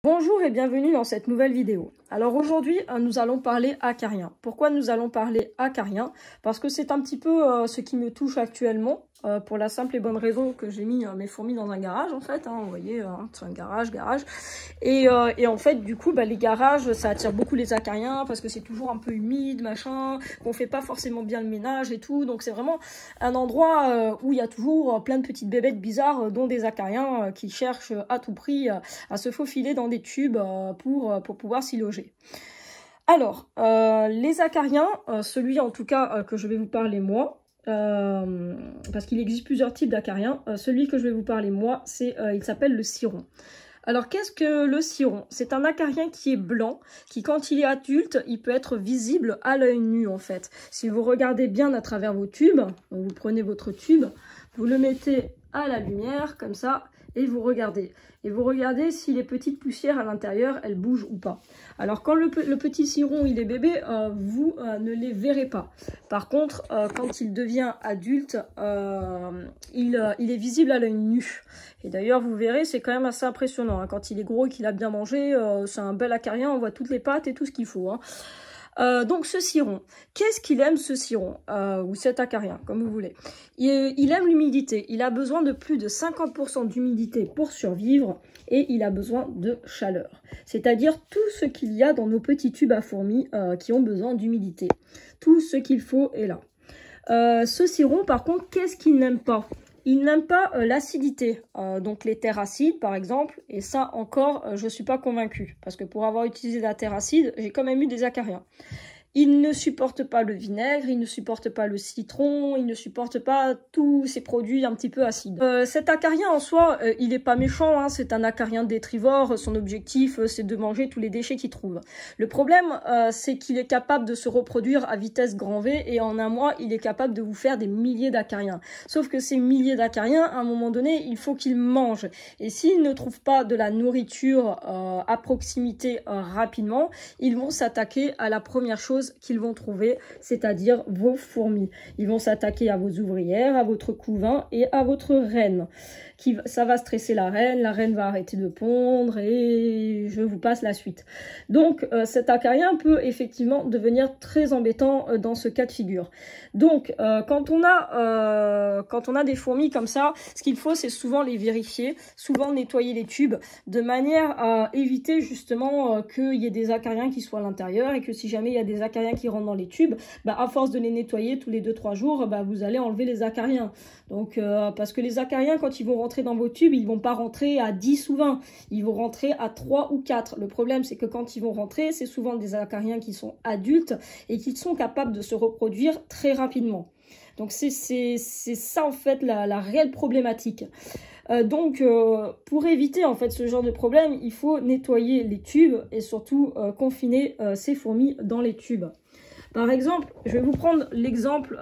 Bonjour et bienvenue dans cette nouvelle vidéo. Alors aujourd'hui, nous allons parler acariens. Pourquoi nous allons parler acariens? Parce que c'est un petit peu ce qui me touche actuellement, pour la simple et bonne raison que j'ai mis mes fourmis dans un garage en fait. Vous voyez, c'est un garage. Et en fait, du coup, les garages, ça attire beaucoup les acariens parce que c'est toujours un peu humide, machin, qu'on fait pas forcément bien le ménage et tout. Donc c'est vraiment un endroit où il y a toujours plein de petites bébêtes bizarres, dont des acariens qui cherchent à tout prix à se faufiler dans des tubes pour pouvoir s'y loger. Alors, les acariens, celui en tout cas que je vais vous parler moi, parce qu'il existe plusieurs types d'acariens, celui que je vais vous parler moi, il s'appelle le ciron. Alors qu'est-ce que le ciron? C'est un acarien qui est blanc, qui quand il est adulte, il peut être visible à l'œil nu en fait. Si vous regardez bien à travers vos tubes, vous prenez votre tube, vous le mettez à la lumière comme ça, et vous regardez. Et vous regardez si les petites poussières à l'intérieur, elles bougent ou pas. Alors quand le petit ciron, il est bébé, vous ne les verrez pas. Par contre, quand il devient adulte, il est visible à l'œil nu. Et d'ailleurs, vous verrez, c'est quand même assez impressionnant. Quand il est gros et qu'il a bien mangé, c'est un bel acarien, on voit toutes les pattes et tout ce qu'il faut. Donc ce ciron, qu'est-ce qu'il aime ce ciron, ou cet acarien, comme vous voulez. Il aime l'humidité, il a besoin de plus de 50% d'humidité pour survivre et il a besoin de chaleur. C'est-à-dire tout ce qu'il y a dans nos petits tubes à fourmis qui ont besoin d'humidité. Tout ce qu'il faut est là. Ce ciron par contre, qu'est-ce qu'il n'aime pas? Il n'aime pas l'acidité, donc les terres acides par exemple, et ça encore je ne suis pas convaincue, parce que pour avoir utilisé de la terre acide, j'ai quand même eu des acariens. Il ne supporte pas le vinaigre, il ne supporte pas le citron, il ne supporte pas tous ces produits un petit peu acides. Cet acarien en soi, il n'est pas méchant, c'est un acarien détrivore, son objectif c'est de manger tous les déchets qu'il trouve. Le problème c'est qu'il est capable de se reproduire à vitesse grand V et en un mois il est capable de vous faire des milliers d'acariens. Sauf que ces milliers d'acariens, à un moment donné, il faut qu'ils mangent. Et s'ils ne trouvent pas de la nourriture à proximité rapidement, ils vont s'attaquer à la première chose qu'ils vont trouver, c'est-à-dire vos fourmis. Ils vont s'attaquer à vos ouvrières, à votre couvain et à votre reine. Ça va stresser la reine va arrêter de pondre et je vous passe la suite. Donc cet acarien peut effectivement devenir très embêtant dans ce cas de figure. Donc quand on a des fourmis comme ça, ce qu'il faut c'est souvent les vérifier, souvent nettoyer les tubes de manière à éviter justement qu'il y ait des acariens qui soient à l'intérieur et que si jamais il y a des acariens qui rentrent dans les tubes, à force de les nettoyer tous les 2-3 jours, vous allez enlever les acariens. Donc parce que les acariens quand ils vont rentrer dans vos tubes, ils vont pas rentrer à 10 ou 20, ils vont rentrer à 3 ou 4. Le problème c'est que quand ils vont rentrer, c'est souvent des acariens qui sont adultes et qui sont capables de se reproduire très rapidement. Donc c'est ça en fait la réelle problématique. Donc pour éviter en fait ce genre de problème, il faut nettoyer les tubes et surtout confiner ces fourmis dans les tubes. Par exemple, je vais vous prendre l'exemple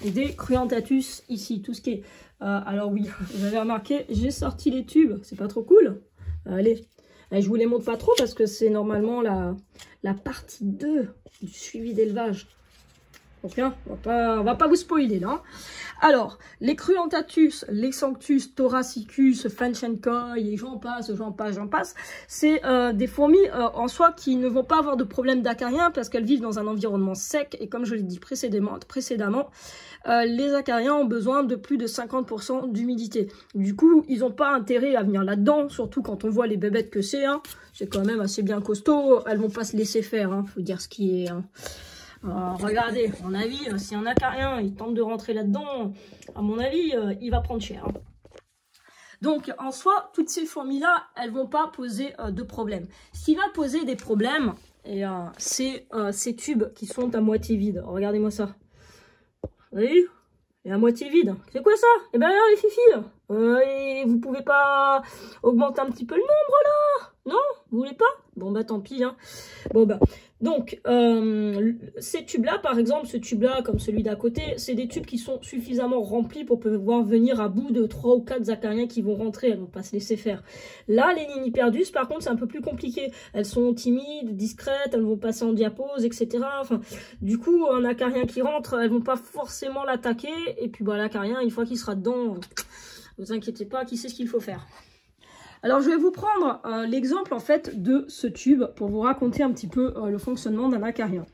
des Cruentatus ici, tout ce qui est... alors oui, vous avez remarqué, j'ai sorti les tubes, c'est pas trop cool? Allez, je vous les montre pas trop parce que c'est normalement la partie 2 du suivi d'élevage. Donc on va pas vous spoiler là. Alors, les Cruentatus, les Sanctus, Thoracicus, Fanchenkoi, et j'en passe, c'est des fourmis en soi qui ne vont pas avoir de problème d'acariens parce qu'elles vivent dans un environnement sec et comme je l'ai dit précédemment, les acariens ont besoin de plus de 50% d'humidité. Du coup, ils n'ont pas intérêt à venir là-dedans, surtout quand on voit les bébêtes que c'est. C'est quand même assez bien costaud, elles vont pas se laisser faire, faut dire ce qui est... regardez, à mon avis, si un acarien il tente de rentrer là-dedans, à mon avis, il va prendre cher. Donc, en soi, toutes ces fourmis-là, elles vont pas poser de problème. Ce qui va poser des problèmes, c'est ces tubes qui sont à moitié vides. Regardez-moi ça. Vous voyez? Et à moitié vide. C'est quoi ça? Eh bien, les filles, et vous pouvez pas augmenter un petit peu le nombre, là? Non? Vous voulez pas? Bon, tant pis, Bon, donc, ces tubes-là, par exemple, ce tube-là, comme celui d'à côté, c'est des tubes qui sont suffisamment remplis pour pouvoir venir à bout de 3 ou 4 acariens qui vont rentrer. Elles vont pas se laisser faire. Là, les Niniperdus, par contre, c'est un peu plus compliqué. Elles sont timides, discrètes, elles vont passer en diapose, etc. Enfin, du coup, un acarien qui rentre, elles vont pas forcément l'attaquer. Et puis, l'acarien, une fois qu'il sera dedans, vous inquiétez pas, qui sait ce qu'il faut faire. Alors, je vais vous prendre l'exemple, en fait, de ce tube pour vous raconter un petit peu le fonctionnement d'un acarien.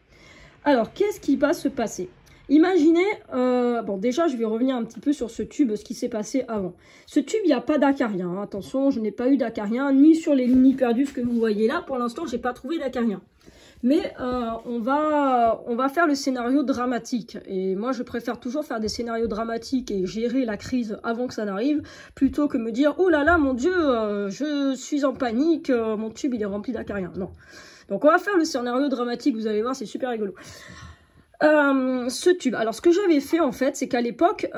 Alors, qu'est-ce qui va se passer? Imaginez, bon, déjà, je vais revenir un petit peu sur ce tube, ce qui s'est passé avant. Ce tube, il n'y a pas d'acarien, hein. Attention, je n'ai pas eu d'acarien, ni sur les mini-perdus que vous voyez là. Pour l'instant, je n'ai pas trouvé d'acarien. Mais on va faire le scénario dramatique. Et moi, je préfère toujours faire des scénarios dramatiques et gérer la crise avant que ça n'arrive, plutôt que me dire « Oh là là, mon Dieu, je suis en panique, mon tube, il est rempli d'acariens. » Non. Donc, on va faire le scénario dramatique, vous allez voir, c'est super rigolo. Ce tube, alors ce que j'avais fait en fait, c'est qu'à l'époque,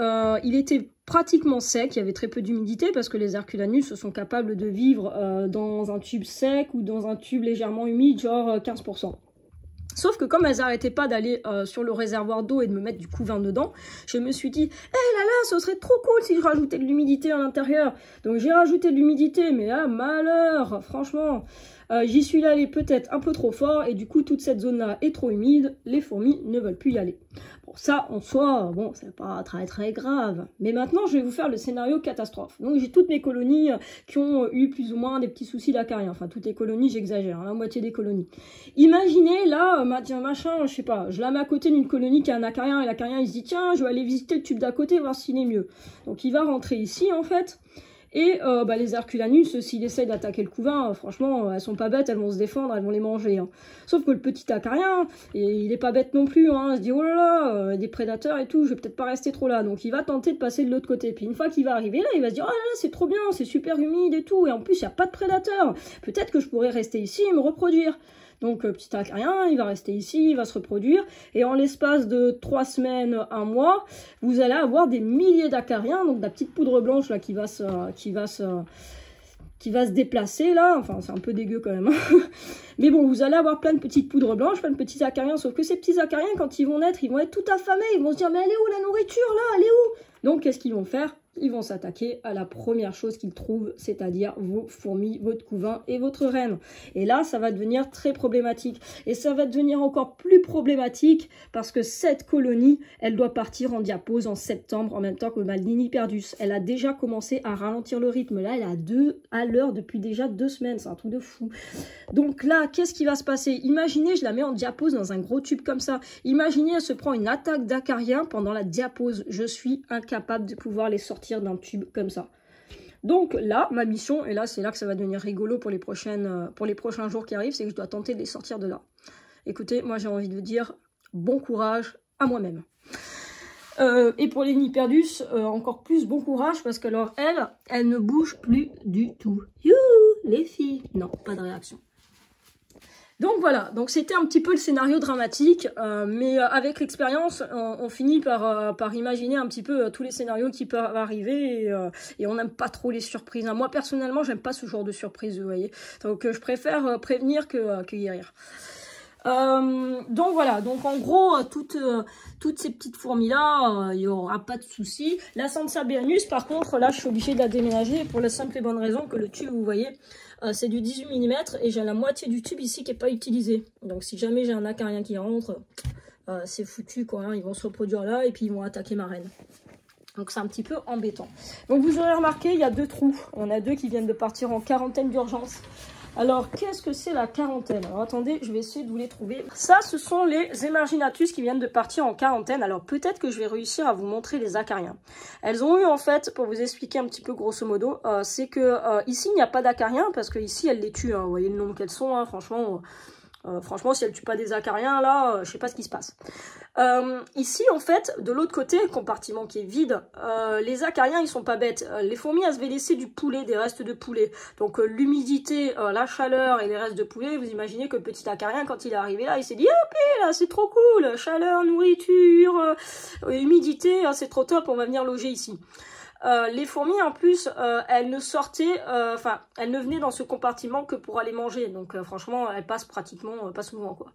il était pratiquement sec, il y avait très peu d'humidité parce que les Herculanus sont capables de vivre dans un tube sec ou dans un tube légèrement humide, genre 15%. Sauf que comme elles n'arrêtaient pas d'aller sur le réservoir d'eau et de me mettre du couvain dedans, je me suis dit, eh là là, ce serait trop cool si je rajoutais de l'humidité à l'intérieur. Donc j'ai rajouté de l'humidité, mais là, malheur, franchement, j'y suis allée peut-être un peu trop fort et du coup, toute cette zone-là est trop humide, les fourmis ne veulent plus y aller. Bon, ça, en soi, bon, c'est pas très très grave. Mais maintenant, je vais vous faire le scénario catastrophe. Donc j'ai toutes mes colonies qui ont eu plus ou moins des petits soucis d'acariens. Enfin, toutes les colonies, j'exagère, hein, la moitié des colonies. Imaginez, là, machin, je sais pas, je la mets à côté d'une colonie qui a un acarien et l'acarien, il se dit, tiens, je vais aller visiter le tube d'à côté, voir s'il est mieux. Donc il va rentrer ici, en fait. Et les Herculanus, s'ils essayent d'attaquer le couvain, franchement, elles sont pas bêtes, elles vont se défendre, elles vont les manger. Hein. Sauf que le petit acarien, il est pas bête non plus, hein. Il se dit, oh là là, des prédateurs et tout, je vais peut-être pas rester trop là. Donc il va tenter de passer de l'autre côté. Puis une fois qu'il va arriver là, il va se dire, oh là là, c'est trop bien, c'est super humide et tout. Et en plus, il n'y a pas de prédateurs. Peut-être que je pourrais rester ici et me reproduire. Donc, petit acarien, il va rester ici, il va se reproduire. Et en l'espace de 3 semaines, 1 mois, vous allez avoir des milliers d'acariens, donc de la petite poudre blanche là qui va se déplacer là. Enfin, c'est un peu dégueu quand même. Mais bon, vous allez avoir plein de petites poudres blanches, plein de petits acariens. Sauf que ces petits acariens, quand ils vont naître, ils vont être tout affamés. Ils vont se dire, mais elle est où la nourriture là? Elle est où? Donc, qu'est-ce qu'ils vont faire? Ils vont s'attaquer à la première chose qu'ils trouvent, c'est-à-dire vos fourmis, votre couvain et votre reine. Et là, ça va devenir très problématique. Et ça va devenir encore plus problématique parce que cette colonie, elle doit partir en diapause en septembre, en même temps que ma Nini-Perdus. Elle a déjà commencé à ralentir le rythme. Là, elle a 2 à l'heure depuis déjà 2 semaines. C'est un truc de fou. Donc là, qu'est-ce qui va se passer? Imaginez, je la mets en diapause dans un gros tube comme ça. Imaginez, elle se prend une attaque d'acariens pendant la diapause. Je suis incapable de pouvoir les sortir d'un tube comme ça. Donc là, ma mission, et là c'est là que ça va devenir rigolo pour les prochains jours qui arrivent, c'est que je dois tenter de les sortir de là. Écoutez, moi j'ai envie de vous dire bon courage à moi-même. Et pour les Nini-Perdus, encore plus bon courage parce que alors elle ne bouge plus du tout. Youhou, les filles. Non, pas de réaction. Donc voilà, donc c'était un petit peu le scénario dramatique, mais avec l'expérience, on finit par imaginer un petit peu tous les scénarios qui peuvent arriver et on n'aime pas trop les surprises. Hein. Moi personnellement, j'aime pas ce genre de surprise, vous voyez. Donc je préfère prévenir que guérir. Donc voilà, donc en gros, toutes ces petites fourmis-là, il n'y aura pas de souci. La Sansevierus, par contre, là, je suis obligée de la déménager pour la simple et bonne raison que le tube, vous voyez, c'est du 18 mm et j'ai la moitié du tube ici qui n'est pas utilisé. Donc si jamais j'ai un acarien qui rentre, c'est foutu quoi, hein. Ils vont se reproduire là et puis ils vont attaquer ma reine. Donc c'est un petit peu embêtant. Donc vous aurez remarqué, il y a 2 trous. On a 2 qui viennent de partir en quarantaine d'urgence. Alors, qu'est-ce que c'est la quarantaine? Alors, attendez, je vais essayer de vous les trouver. Ça, ce sont les Emarginatus qui viennent de partir en quarantaine. Alors, peut-être que je vais réussir à vous montrer les acariens. Elles ont eu, en fait, pour vous expliquer un petit peu grosso modo, c'est que ici, il n'y a pas d'acariens parce que ici, elles les tuent. Hein. Vous voyez le nombre qu'elles sont, hein, franchement... franchement, si elle tue pas des acariens, là, je sais pas ce qui se passe. Ici, en fait, de l'autre côté, compartiment qui est vide, les acariens, ils sont pas bêtes. Les fourmis, elles se laisser du poulet, des restes de poulet. Donc, l'humidité, la chaleur et les restes de poulet, vous imaginez que le petit acarien, quand il est arrivé là, il s'est dit, hop, là, c'est trop cool, chaleur, nourriture, humidité, c'est trop top, on va venir loger ici. Les fourmis en plus elles ne sortaient, elles ne venaient dans ce compartiment que pour aller manger, donc franchement elles passent pratiquement pas souvent quoi.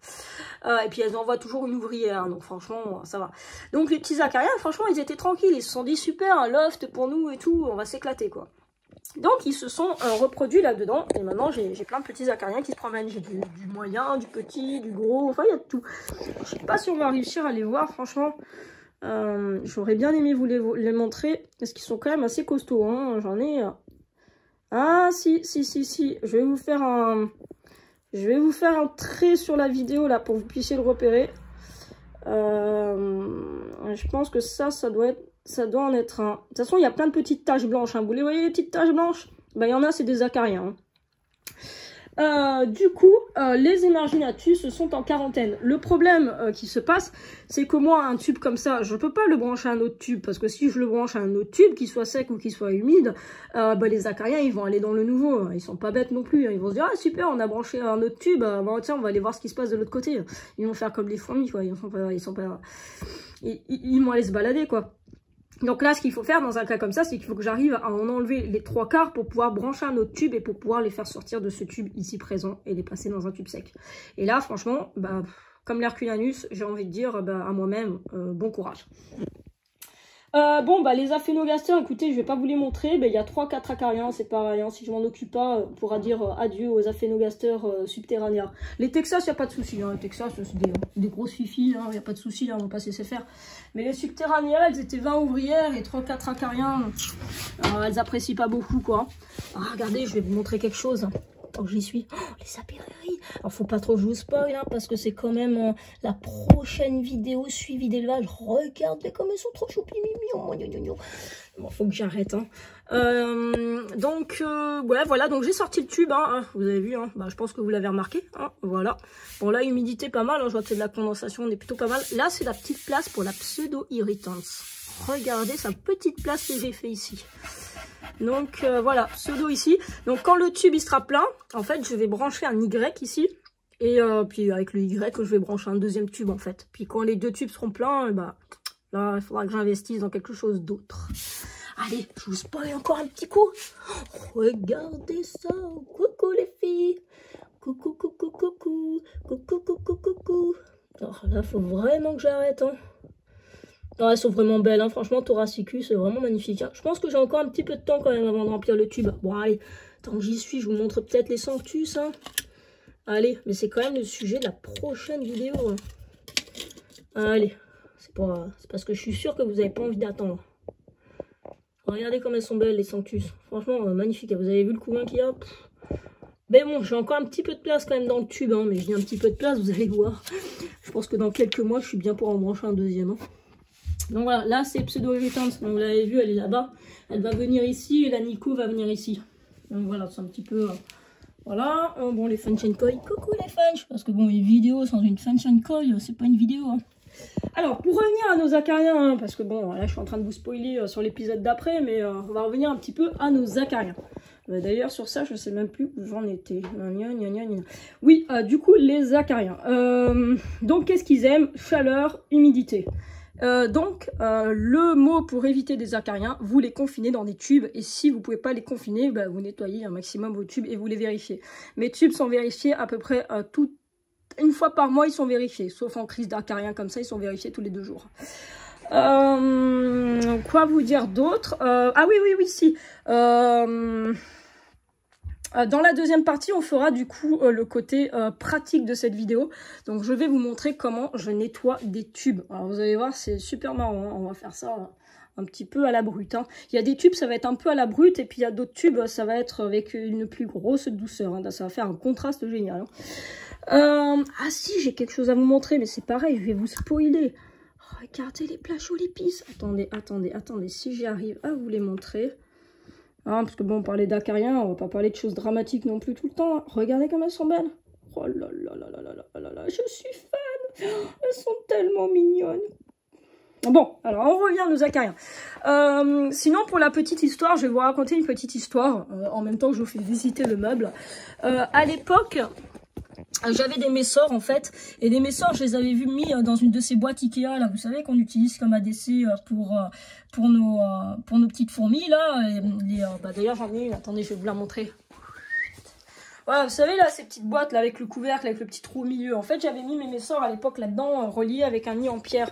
Et puis elles envoient toujours une ouvrière, donc franchement ça va. Donc les petits acariens franchement ils étaient tranquilles, ils se sont dit super, un loft pour nous et tout, on va s'éclater quoi. Donc ils se sont reproduits là-dedans et maintenant j'ai plein de petits acariens qui se promènent, j'ai du moyen, du petit, du gros, enfin il y a de tout. Je sais pas si on va réussir à les voir franchement. J'aurais bien aimé vous les montrer parce qu'ils sont quand même assez costauds, hein. J'en ai Ah, si. Je vais vous faire un trait sur la vidéo, là, pour que vous puissiez le repérer. Je pense que ça doit en être un. De toute façon, il y a plein de petites taches blanches. Hein. Vous les voyez, les petites taches blanches? Ben, il y en a, c'est des acariens. Hein. Du coup, les Emarginatus sont en quarantaine. Le problème qui se passe, c'est que moi, un tube comme ça, je peux pas le brancher à un autre tube, parce que si je le branche à un autre tube, qu'il soit sec ou qu'il soit humide, les acariens, ils vont aller dans le nouveau. Ils sont pas bêtes non plus. Ils vont se dire, ah super, on a branché un autre tube, bon tiens, on va aller voir ce qui se passe de l'autre côté. Ils vont faire comme les fourmis, quoi. Ils vont aller se balader, quoi. Donc là, ce qu'il faut faire dans un cas comme ça, c'est qu'il faut que j'arrive à en enlever les 3/4 pour pouvoir brancher un autre tube et pour pouvoir les faire sortir de ce tube ici présent et les passer dans un tube sec. Et là, franchement, comme l'Herculanus, j'ai envie de dire à moi-même, bon courage. Les Aphaenogasters, écoutez, je vais pas vous les montrer. Il y a 3-4 acariens, c'est pareil. Hein, si je m'en occupe pas, on pourra dire adieu aux Aphaenogasters subterranéens. Les Texas, il n'y a pas de souci. Hein. Les Texas, c'est des grosses fifis, il n'y a pas de souci, on va pas se laisser faire. Mais les subterranéens, elles étaient 20 ouvrières et 3-4 acariens. Elles apprécient pas beaucoup, quoi. Ah, regardez, je vais vous montrer quelque chose. Tant que j'y suis. Oh, les apaireries. Alors, faut pas trop que je vous spoil, hein, parce que c'est quand même la prochaine vidéo suivie d'élevage. Regardez comme elles sont trop choupies, mignons. Bon, faut que j'arrête. Hein. Voilà, donc j'ai sorti le tube, hein, vous avez vu, hein, je pense que vous l'avez remarqué. Hein, voilà. Bon, là, humidité pas mal, hein, je vois que c'est de la condensation, on est plutôt pas mal. Là, c'est la petite place pour la pseudo-irritance. Regardez sa petite place que j'ai fait ici. Donc voilà, pseudo ici. Donc quand le tube il sera plein, en fait je vais brancher un Y ici. Et puis avec le Y, je vais brancher un deuxième tube en fait. Puis quand les deux tubes seront pleins, là il faudra que j'investisse dans quelque chose d'autre. Allez, je vous spoil encore un petit coup. Regardez ça. Coucou les filles. Coucou. Alors là, faut vraiment que j'arrête. Hein. Non, elles sont vraiment belles, hein. Franchement, Thoracicus, c'est vraiment magnifique. Hein. Je pense que j'ai encore un petit peu de temps quand même avant de remplir le tube. Bon, allez, tant que j'y suis, je vous montre peut-être les Sanctus. Hein. Allez, mais c'est quand même le sujet de la prochaine vidéo. Hein. Allez, c'est parce que je suis sûre que vous n'avez pas envie d'attendre. Regardez comme elles sont belles, les Sanctus. Franchement, magnifique. Vous avez vu le couvain qu'il y a? Mais bon, j'ai encore un petit peu de place quand même dans le tube. Hein. Mais je dis un petit peu de place, vous allez voir. Je pense que dans quelques mois, je suis bien pour en brancher un deuxième. Hein. Donc voilà, là c'est pseudo-irritante, donc vous l'avez vu, elle est là-bas. Elle va venir ici et la Nico va venir ici. Donc voilà, c'est un petit peu... voilà, bon les Funchenkoi, coucou les Funch. Parce que bon, une vidéo sans une Funchenkoi, c'est pas une vidéo. Hein. Alors, pour revenir à nos acariens, hein, parce que bon, là je suis en train de vous spoiler sur l'épisode d'après, mais on va revenir un petit peu à nos acariens. D'ailleurs, sur ça, je sais même plus où j'en étais. Oui, du coup, les acariens. Donc, qu'est-ce qu'ils aiment? Chaleur, humidité. Le mot pour éviter des acariens, vous les confinez dans des tubes et si vous pouvez pas les confiner, vous nettoyez un maximum vos tubes et vous les vérifiez. Mes tubes sont vérifiés à peu près une fois par mois, ils sont vérifiés, sauf en crise d'acarien comme ça, ils sont vérifiés tous les 2 jours. Quoi vous dire d'autre? Ah oui, si. Dans la deuxième partie, on fera du coup le côté pratique de cette vidéo. Donc, je vais vous montrer comment je nettoie des tubes. Alors, vous allez voir, c'est super marrant. Hein. On va faire ça un petit peu à la brute. Hein. Il y a des tubes, ça va être un peu à la brute. Et puis, il y a d'autres tubes, ça va être avec une plus grosse douceur. Hein. Ça va faire un contraste génial. Hein. Ah si, j'ai quelque chose à vous montrer. Mais c'est pareil, je vais vous spoiler. Regardez les plagiolipices. Attendez. Si j'arrive à vous les montrer... Ah, parce que bon, on parlait d'acariens, on va pas parler de choses dramatiques non plus tout le temps. Hein. Regardez comme elles sont belles. Oh là là, je suis fan. Elles sont tellement mignonnes. Bon, alors on revient à nos acariens. Sinon, pour la petite histoire, je vais vous raconter une petite histoire, en même temps que je vous fais visiter le meuble. À l'époque... J'avais des messors en fait, et les messors je les avais vus mis dans une de ces boîtes Ikea là, vous savez qu'on utilise comme ADC pour nos petites fourmis là. D'ailleurs j'en ai une, attendez je vais vous la montrer. Voilà, vous savez là, ces petites boîtes là avec le couvercle, avec le petit trou au milieu. En fait j'avais mis mes messors à l'époque là-dedans, reliés avec un nid en pierre.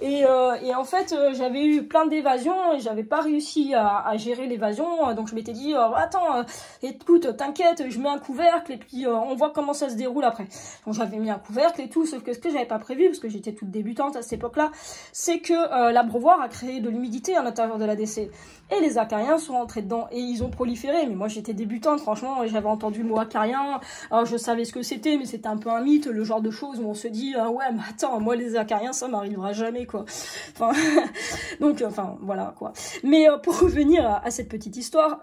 Et en fait, j'avais eu plein d'évasions et j'avais pas réussi à gérer l'évasion. Donc je m'étais dit, attends, écoute, t'inquiète, je mets un couvercle et puis on voit comment ça se déroule après. Donc j'avais mis un couvercle et tout, sauf que ce que j'avais pas prévu, parce que j'étais toute débutante à cette époque-là, c'est que l'abreuvoir a créé de l'humidité à l'intérieur de l'ADC. Et les acariens sont rentrés dedans et ils ont proliféré. Mais moi j'étais débutante, franchement, et j'avais entendu le mot acarien. Alors je savais ce que c'était, mais c'était un peu un mythe, le genre de choses où on se dit ouais, mais attends, moi les acariens ça m'arrivera jamais quoi. Enfin, donc voilà quoi. Mais pour revenir à cette petite histoire,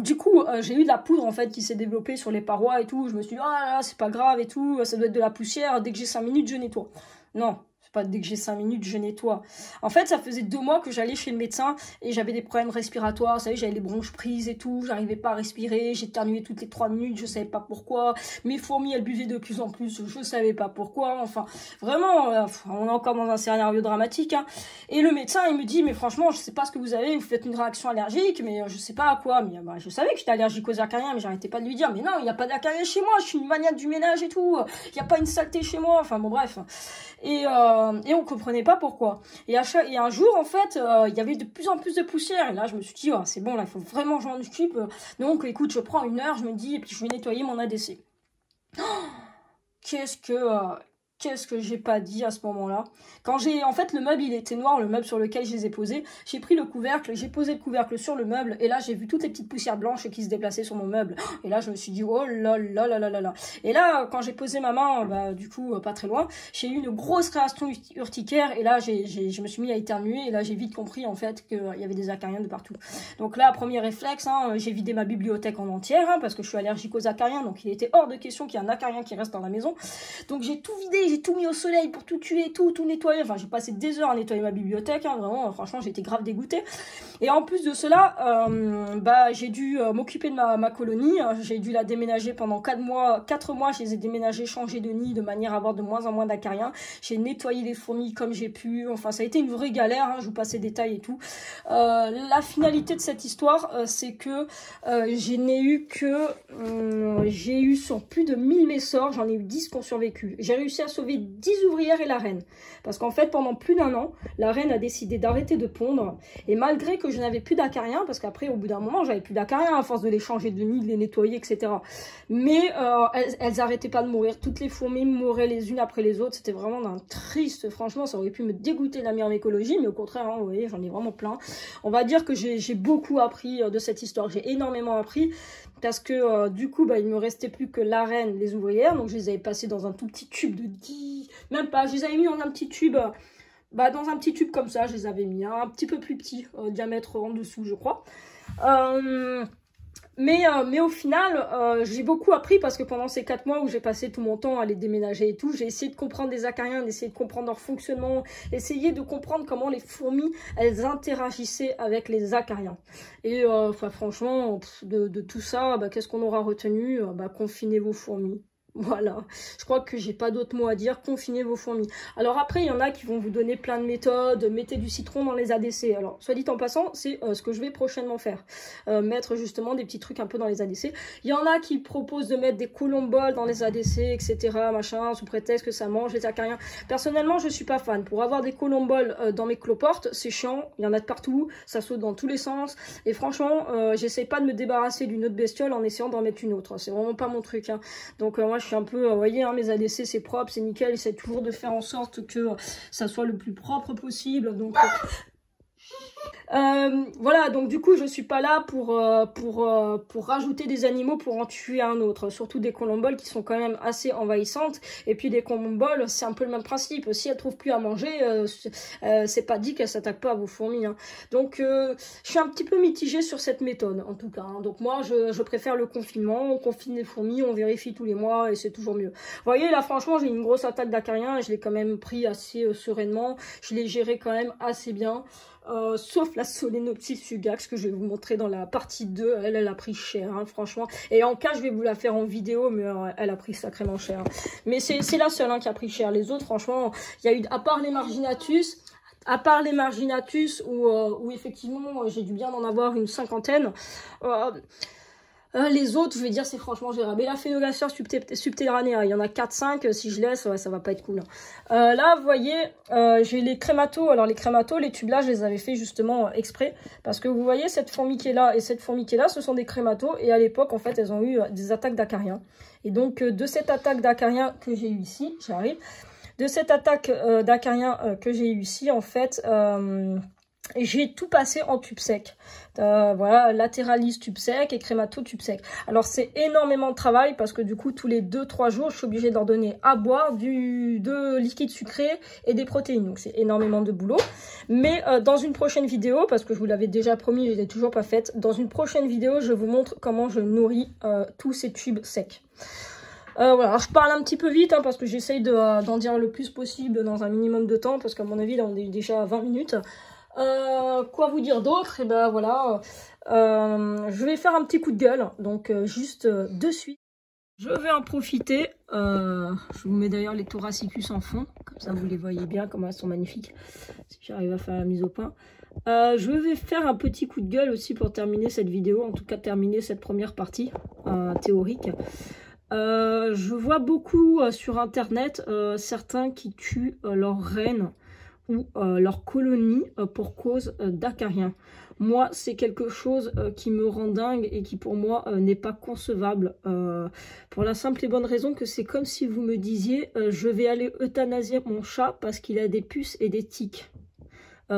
du coup j'ai eu de la poudre en fait qui s'est développée sur les parois et tout. Je me suis dit ah là, c'est pas grave et tout, ça doit être de la poussière. Dès que j'ai 5 minutes je nettoie. Non. Pas dès que j'ai 5 minutes, je nettoie. En fait, ça faisait 2 mois que j'allais chez le médecin et j'avais des problèmes respiratoires. Vous savez, j'avais les bronches prises et tout. J'arrivais pas à respirer. J'éternuais toutes les 3 minutes. Je savais pas pourquoi. Mes fourmis, elles buvaient de plus en plus. Je savais pas pourquoi. Enfin, vraiment, on est encore dans un scénario dramatique. Hein. Et le médecin, il me dit, mais franchement, je sais pas ce que vous avez. Vous faites une réaction allergique, mais je sais pas à quoi. Mais je savais que j'étais allergique aux acariens, mais j'arrêtais pas de lui dire, mais non, il n'y a pas d'acariens chez moi. Je suis une maniaque du ménage et tout. Il n'y a pas une saleté chez moi. Enfin, bon, bref. Et on comprenait pas pourquoi. Et un jour, en fait, il y avait de plus en plus de poussière. Et là, je me suis dit, oh, c'est bon, là, il faut vraiment que je m'en occupe. Donc, écoute, je prends 1 heure, je me dis, et puis je vais nettoyer mon ADC. Oh, qu'est-ce que j'ai pas dit à ce moment-là. En fait, le meuble, il était noir, le meuble sur lequel je les ai posés. J'ai pris le couvercle, j'ai posé le couvercle sur le meuble, et là, j'ai vu toutes les petites poussières blanches qui se déplaçaient sur mon meuble. Et là, je me suis dit, oh là là là là là là. Et là, quand j'ai posé ma main, du coup, pas très loin, j'ai eu une grosse réaction urticaire, et là, je me suis mis à éternuer, et là, j'ai vite compris, en fait, qu'il y avait des acariens de partout. Donc là, premier réflexe, j'ai vidé ma bibliothèque en entière, parce que je suis allergique aux acariens, donc il était hors de question qu'il y ait un acarien qui reste dans la maison. Donc j'ai tout vidé, j'ai tout mis au soleil pour tout tuer, tout nettoyer. Enfin, j'ai passé des heures à nettoyer ma bibliothèque. Vraiment, franchement, j'ai été grave dégoûtée. Et en plus de cela, j'ai dû m'occuper de ma colonie. J'ai dû la déménager pendant 4 mois. 4 mois, je les ai déménagés, changés de nid de manière à avoir de moins en moins d'acariens. J'ai nettoyé les fourmis comme j'ai pu. Enfin, ça a été une vraie galère. Je vous passe les détails et tout. La finalité de cette histoire, c'est que j'ai eu sur plus de 1000 messors, j'en ai eu 10 qui ont survécu. J'ai réussi à sauver 10 ouvrières et la reine. Parce qu'en fait, pendant plus d'1 an, la reine a décidé d'arrêter de pondre. Et malgré que je n'avais plus d'acariens, parce qu'après, au bout d'un moment, j'avais plus d'acariens à force de les changer de nid, de les nettoyer, etc. Mais elles arrêtaient pas de mourir. Toutes les fourmis mouraient les unes après les autres. C'était vraiment d'un triste. Franchement, ça aurait pu me dégoûter de la en écologie. Mais au contraire, vous voyez, j'en ai vraiment plein. On va dire que j'ai beaucoup appris de cette histoire. J'ai énormément appris. Parce que du coup, il me restait plus que la reine, les ouvrières. Donc je les avais passées dans un tout petit tube de 10... Même pas, je les avais mis dans un petit tube... dans un petit tube comme ça, je les avais mis. Un petit peu plus petit, diamètre en dessous, je crois. Mais au final, j'ai beaucoup appris parce que pendant ces 4 mois où j'ai passé tout mon temps à les déménager et tout, j'ai essayé de comprendre les acariens, d'essayer de comprendre leur fonctionnement, essayer de comprendre comment les fourmis, elles interagissaient avec les acariens. Et franchement, de tout ça, qu'est-ce qu'on aura retenu? Confinez vos fourmis. Voilà, je crois que j'ai pas d'autres mots à dire, confinez vos fourmis. Alors après, il y en a qui vont vous donner plein de méthodes, mettez du citron dans les ADC. Alors, soit dit en passant, c'est ce que je vais prochainement faire. Mettre justement des petits trucs un peu dans les ADC. Il y en a qui proposent de mettre des colomboles dans les ADC, etc. machin, sous prétexte que ça mange les acariens. Personnellement, je suis pas fan. Pour avoir des colomboles dans mes cloportes, c'est chiant, il y en a de partout, ça saute dans tous les sens. Et franchement, j'essaie pas de me débarrasser d'une autre bestiole en essayant d'en mettre une autre. C'est vraiment pas mon truc. Donc moi, je suis un peu, vous voyez, mes ADC c'est propre, c'est nickel, j'essaie toujours de faire en sorte que ça soit le plus propre possible. Donc voilà, donc du coup je suis pas là pour rajouter des animaux pour en tuer un autre, surtout des colomboles qui sont quand même assez envahissantes. Et puis des colomboles, c'est un peu le même principe, si elles trouvent plus à manger, c'est pas dit qu'elles s'attaquent pas à vos fourmis. Donc je suis un petit peu mitigée sur cette méthode en tout cas. Donc moi je préfère le confinement, on confine les fourmis, on vérifie tous les mois et c'est toujours mieux. Vous voyez là, franchement, j'ai une grosse attaque d'acariens et je l'ai quand même pris assez sereinement, je l'ai géré quand même assez bien. Sauf la Solenopsis fugax que je vais vous montrer dans la partie 2, elle a pris cher, franchement. Et en cas, je vais vous la faire en vidéo, mais elle a pris sacrément cher. Mais c'est la seule qui a pris cher. Les autres, franchement, il y a eu, à part les marginatus, où effectivement, j'ai dû bien en avoir une 50aine. Les autres, je vais dire, c'est franchement gérable. Et la phénolaceur subterranea, il y en a 4-5. Si je laisse, ouais, ça va pas être cool. Là, vous voyez, j'ai les crématos. Alors, les crématos, les tubes là, je les avais fait justement exprès. Parce que vous voyez, cette fourmi qui est là et cette fourmi qui est là, ce sont des crématos. Et à l'époque, en fait, elles ont eu des attaques d'acariens. Et donc, de cette attaque d'acariens que j'ai eu ici, j'arrive. De cette attaque d'acariens que j'ai eu ici, en fait... j'ai tout passé en tube sec. Voilà, latéralise tube sec et crémato tube sec. Alors c'est énormément de travail parce que du coup tous les 2-3 jours je suis obligée de leur donner à boire de liquide sucré et des protéines. Donc c'est énormément de boulot. Mais dans une prochaine vidéo, parce que je vous l'avais déjà promis, je ne l'ai toujours pas faite, dans une prochaine vidéo je vous montre comment je nourris tous ces tubes secs. Voilà, alors je parle un petit peu vite hein, parce que j'essaye d'en dire le plus possible dans un minimum de temps parce qu'à mon avis là on est déjà à 20 minutes. Quoi vous dire d'autre? Et ben voilà, je vais faire un petit coup de gueule, donc juste de suite. Je vais en profiter, je vous mets d'ailleurs les Thoracicus en fond, comme ça vous les voyez bien, comment elles sont magnifiques, si j'arrive à faire la mise au point. Je vais faire un petit coup de gueule aussi pour terminer cette vidéo, en tout cas terminer cette première partie théorique. Je vois beaucoup sur internet certains qui tuent leurs reines ou leur colonie pour cause d'acariens. Moi, c'est quelque chose qui me rend dingue et qui pour moi n'est pas concevable. Pour la simple et bonne raison que c'est comme si vous me disiez je vais aller euthanasier mon chat parce qu'il a des puces et des tiques.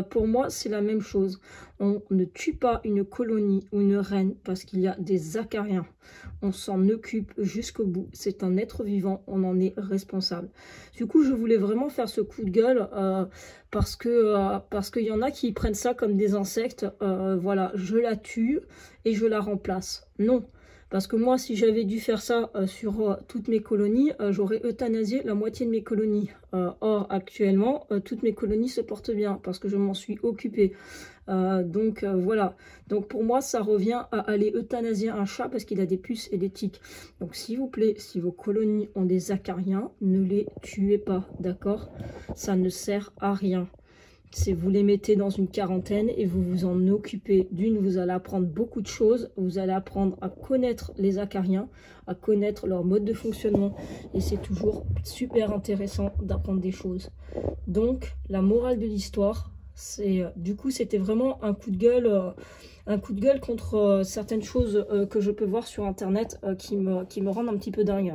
Pour moi, c'est la même chose. On ne tue pas une colonie ou une reine parce qu'il y a des acariens. On s'en occupe jusqu'au bout. C'est un être vivant, on en est responsable. Du coup, je voulais vraiment faire ce coup de gueule parce qu'il y en a qui prennent ça comme des insectes. Voilà, je la tue et je la remplace. Non. Parce que moi, si j'avais dû faire ça sur toutes mes colonies, j'aurais euthanasié la moitié de mes colonies. Or, actuellement, toutes mes colonies se portent bien parce que je m'en suis occupée. Donc, voilà. Donc, pour moi, ça revient à aller euthanasier un chat parce qu'il a des puces et des tiques. Donc, s'il vous plaît, si vos colonies ont des acariens, ne les tuez pas, d'accord? Ça ne sert à rien. C'est vous les mettez dans une quarantaine et vous vous en occupez. D'une, vous allez apprendre beaucoup de choses. Vous allez apprendre à connaître les acariens, à connaître leur mode de fonctionnement. Et c'est toujours super intéressant d'apprendre des choses. Donc, la morale de l'histoire, c'est du coup, c'était vraiment un coup de gueule contre certaines choses que je peux voir sur Internet qui me rendent un petit peu dingue.